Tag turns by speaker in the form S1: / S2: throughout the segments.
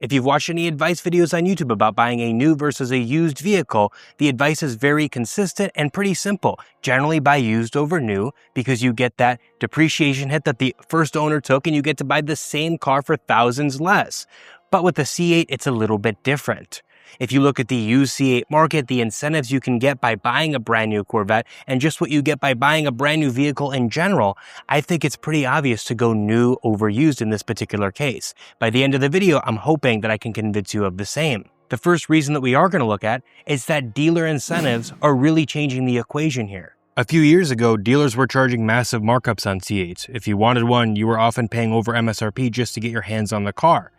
S1: If you've watched any advice videos on YouTube about buying a new versus a used vehicle, the advice is very consistent and pretty simple. Generally buy used over new because you get that depreciation hit that the first owner took and you get to buy the same car for thousands less. But with the C8, it's a little bit different. If you look at the used C8 market, the incentives you can get by buying a brand new Corvette and just what you get by buying a brand new vehicle in general, I think it's pretty obvious to go new over used in this particular case. By the end of the video, I'm hoping that I can convince you of the same. The first reason that we are going to look at is that dealer incentives are really changing the equation here. A few years ago, dealers were charging massive markups on C8s. If you wanted one, you were often paying over MSRP just to get your hands on the car.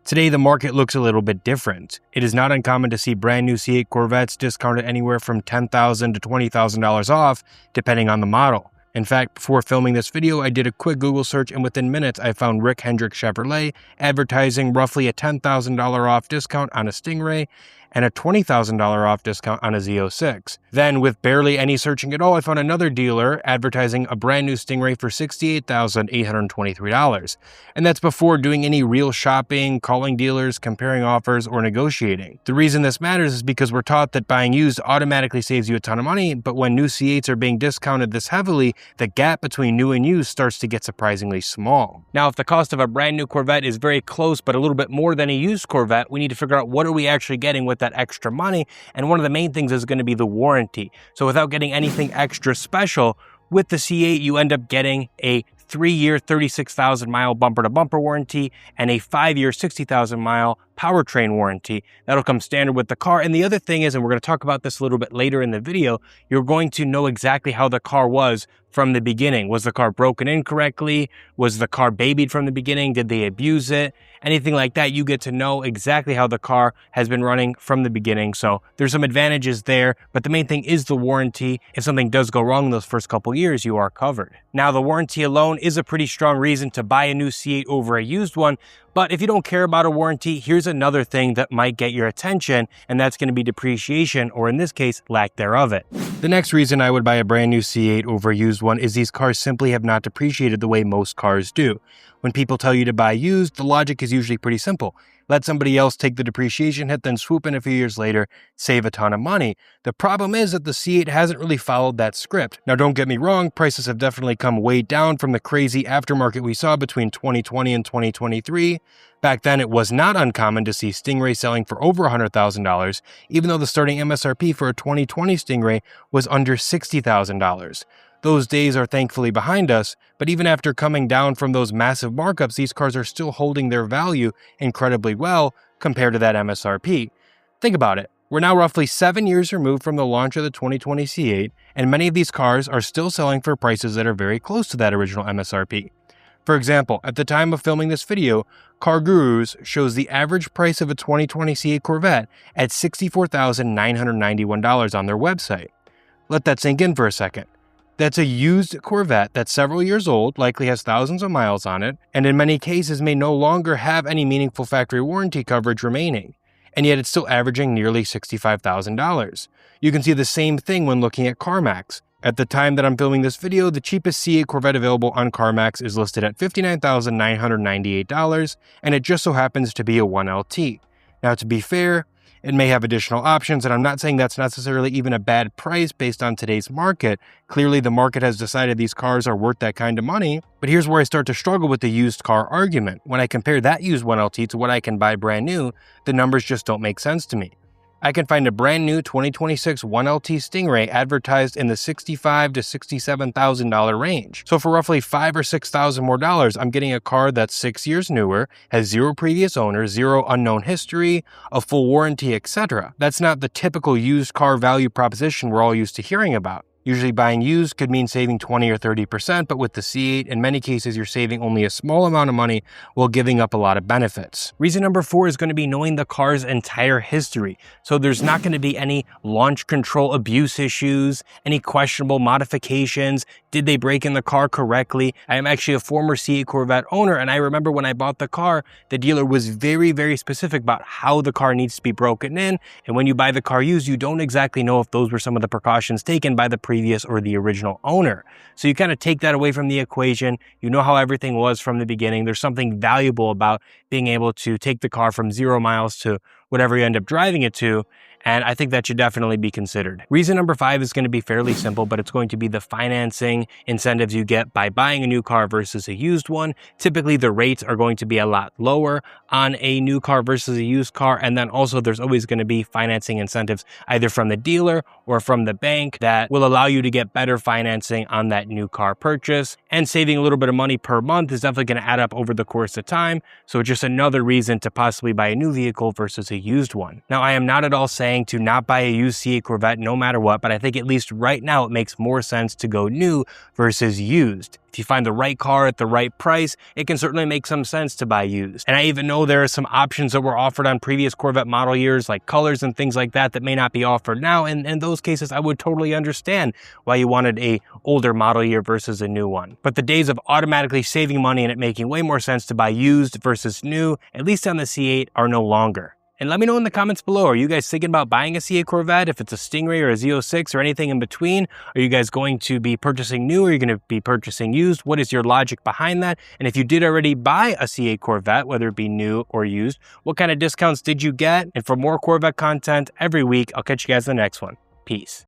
S1: Today, the market looks a little bit different. It is not uncommon to see brand new C8 Corvettes discounted anywhere from $10,000 to $20,000 off, depending on the model. In fact, before filming this video, I did a quick Google search and within minutes, I found Rick Hendrick Chevrolet advertising roughly a $10,000 off discount on a Stingray and a $20,000 off discount on a Z06. Then, with barely any searching at all, I found another dealer advertising a brand new Stingray for $68,823. And that's before doing any real shopping, calling dealers, comparing offers, or negotiating. The reason this matters is because we're taught that buying used automatically saves you a ton of money, but when new C8s are being discounted this heavily, the gap between new and used starts to get surprisingly small. Now, if the cost of a brand new Corvette is very close, but a little bit more than a used Corvette, we need to figure out what are we actually getting with that extra money, and one of the main things is going to be the warranty. So without getting anything extra special, with the C8 you end up getting a 3-year 36,000 mile bumper to bumper warranty and a 5-year 60,000 mile powertrain warranty. That'll come standard with the car. And the other thing is, and we're going to talk about this a little bit later in the video, you're going to know exactly how the car was from the beginning. Was the car broken incorrectly? Was the car babied from the beginning? Did they abuse it? Anything like that, you get to know exactly how the car has been running from the beginning. So there's some advantages there, but the main thing is the warranty. If something does go wrong in those first couple years, you are covered. Now, the warranty alone is a pretty strong reason to buy a new C8 over a used one. But if you don't care about a warranty, here's another thing that might get your attention, and that's going to be depreciation, or in this case, lack thereof it. The next reason I would buy a brand new C8 over a used one is these cars simply have not depreciated the way most cars do. When people tell you to buy used, the logic is usually pretty simple. Let somebody else take the depreciation hit, then swoop in a few years later, save a ton of money. The problem is that the C8 hasn't really followed that script. Now, don't get me wrong, prices have definitely come way down from the crazy aftermarket we saw between 2020 and 2023. Back then, it was not uncommon to see Stingray selling for over $100,000, even though the starting MSRP for a 2020 Stingray was under $60,000. Those days are thankfully behind us, but even after coming down from those massive markups, these cars are still holding their value incredibly well compared to that MSRP. Think about it. We're now roughly 7 years removed from the launch of the 2020 C8, and many of these cars are still selling for prices that are very close to that original MSRP. For example, at the time of filming this video, Car Gurus shows the average price of a 2020 C8 Corvette at $64,991 on their website. Let that sink in for a second. That's a used Corvette that's several years old, likely has thousands of miles on it, and in many cases may no longer have any meaningful factory warranty coverage remaining. And yet it's still averaging nearly $65,000. You can see the same thing when looking at CarMax. At the time that I'm filming this video, the cheapest C8 Corvette available on CarMax is listed at $59,998, and it just so happens to be a 1LT. Now, to be fair, it may have additional options, and I'm not saying that's necessarily even a bad price based on today's market. Clearly, the market has decided these cars are worth that kind of money, but here's where I start to struggle with the used car argument. When I compare that used 1LT to what I can buy brand new, the numbers just don't make sense to me. I can find a brand new 2026 1LT Stingray advertised in the $65,000 to $67,000 range. So for roughly $5,000 or $6,000 more dollars, I'm getting a car that's 6 years newer, has 0 previous owners, 0 unknown history, a full warranty, etc. That's not the typical used car value proposition we're all used to hearing about. Usually buying used could mean saving 20 or 30%, but with the C8, in many cases, you're saving only a small amount of money while giving up a lot of benefits. Reason number 4 is going to be knowing the car's entire history. So there's not going to be any launch control abuse issues, any questionable modifications. Did they break in the car correctly? I am actually a former C8 Corvette owner, and I remember when I bought the car, the dealer was very, very specific about how the car needs to be broken in. And when you buy the car used, you don't exactly know if those were some of the precautions taken by the previous previous or the original owner. So you kind of take that away from the equation. You know how everything was from the beginning. There's something valuable about being able to take the car from 0 miles to whatever you end up driving it to. And I think that should definitely be considered. Reason number 5 is going to be fairly simple, but it's going to be the financing incentives you get by buying a new car versus a used one. Typically, the rates are going to be a lot lower on a new car versus a used car. And then also there's always going to be financing incentives either from the dealer or from the bank that will allow you to get better financing on that new car purchase. And saving a little bit of money per month is definitely going to add up over the course of time. So it's just another reason to possibly buy a new vehicle versus a used one. Now, I am not at all saying to not buy a used C8 Corvette no matter what, but I think at least right now it makes more sense to go new versus used. If you find the right car at the right price, it can certainly make some sense to buy used. And I even know there are some options that were offered on previous Corvette model years, like colors and things like that may not be offered now. And in those cases, I would totally understand why you wanted a older model year versus a new one. But the days of automatically saving money and it making way more sense to buy used versus new, at least on the C8, are no longer. And let me know in the comments below, are you guys thinking about buying a C8 Corvette, if it's a Stingray or a Z06 or anything in between? Are you guys going to be purchasing new or are you going to be purchasing used? What is your logic behind that? And if you did already buy a C8 Corvette, whether it be new or used, what kind of discounts did you get? And for more Corvette content every week, I'll catch you guys in the next one. Peace.